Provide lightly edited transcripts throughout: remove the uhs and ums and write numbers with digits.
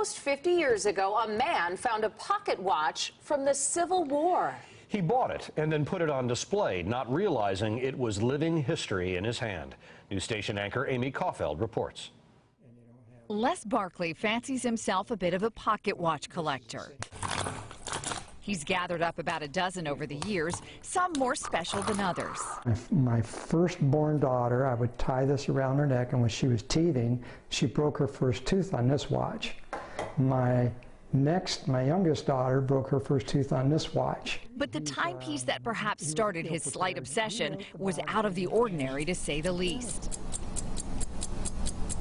Almost 50 years ago, a man found a pocket watch from the Civil War. He bought it and then put it on display, not realizing it was living history in his hand. News station anchor Amy Caulfield reports. Les Barkley fancies himself a bit of a pocket watch collector. He's gathered up about a dozen over the years, some more special than others. My firstborn daughter, I would tie this around her neck, and when she was teething, she broke her first tooth on this watch. My youngest daughter broke her first tooth on this watch. But the timepiece that perhaps started his slight obsession was out of the ordinary, to say the least.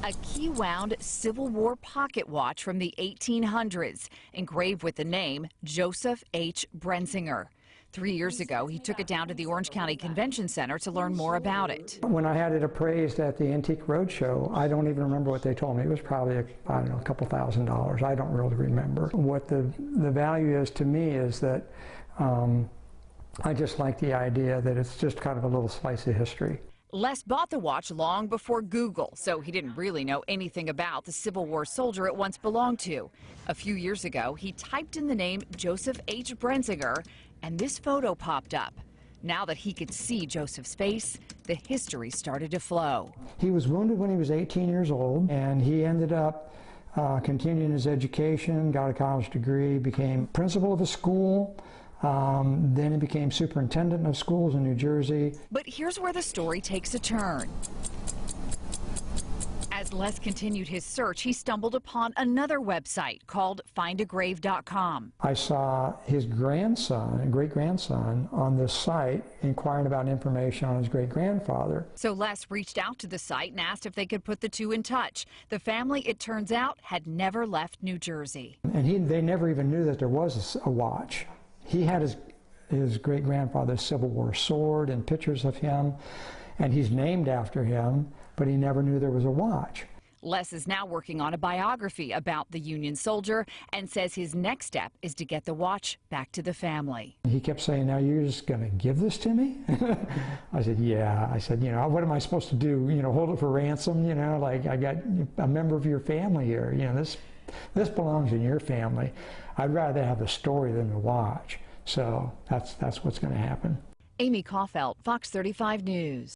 A key-wound Civil War pocket watch from the 1800s, engraved with the name Joseph H. Brenzinger. 3 years ago, he took it down to the Orange County Convention Center to learn more about it. When I had it appraised at the Antique Roadshow, I don't even remember what they told me. It was probably, I don't know, a couple $1,000s. I don't really remember. What the value is to me is that I just like the idea that it's just kind of a little slice of history. Les bought the watch long before Google, so he didn't really know anything about the Civil War soldier it once belonged to. A few years ago, he typed in the name Joseph H. Brenzinger, and this photo popped up. Now that he could see Joseph's face, the history started to flow. He was wounded when he was 18 years old, and he ended up continuing his education, got a college degree, became principal of a school. Then he became superintendent of schools in New Jersey. But here's where the story takes a turn. As Les continued his search, he stumbled upon another website called findagrave.com. I saw his grandson, great-grandson, on this site inquiring about information on his great-grandfather. So Les reached out to the site and asked if they could put the two in touch. The family, it turns out, had never left New Jersey. And they never even knew that there was a watch. He had his great-grandfather's Civil War sword and pictures of him, and he's named after him, but he never knew there was a watch. Les is now working on a biography about the Union soldier and says his next step is to get the watch back to the family. He kept saying, "Now you're just going to give this to me?" I said, "Yeah." I said, what am I supposed to do? Hold it for ransom? Like, I got a member of your family here. This belongs in your family. I'd rather have the story than the watch. So that's what's going to happen. Amy Caulfield, Fox 35 News.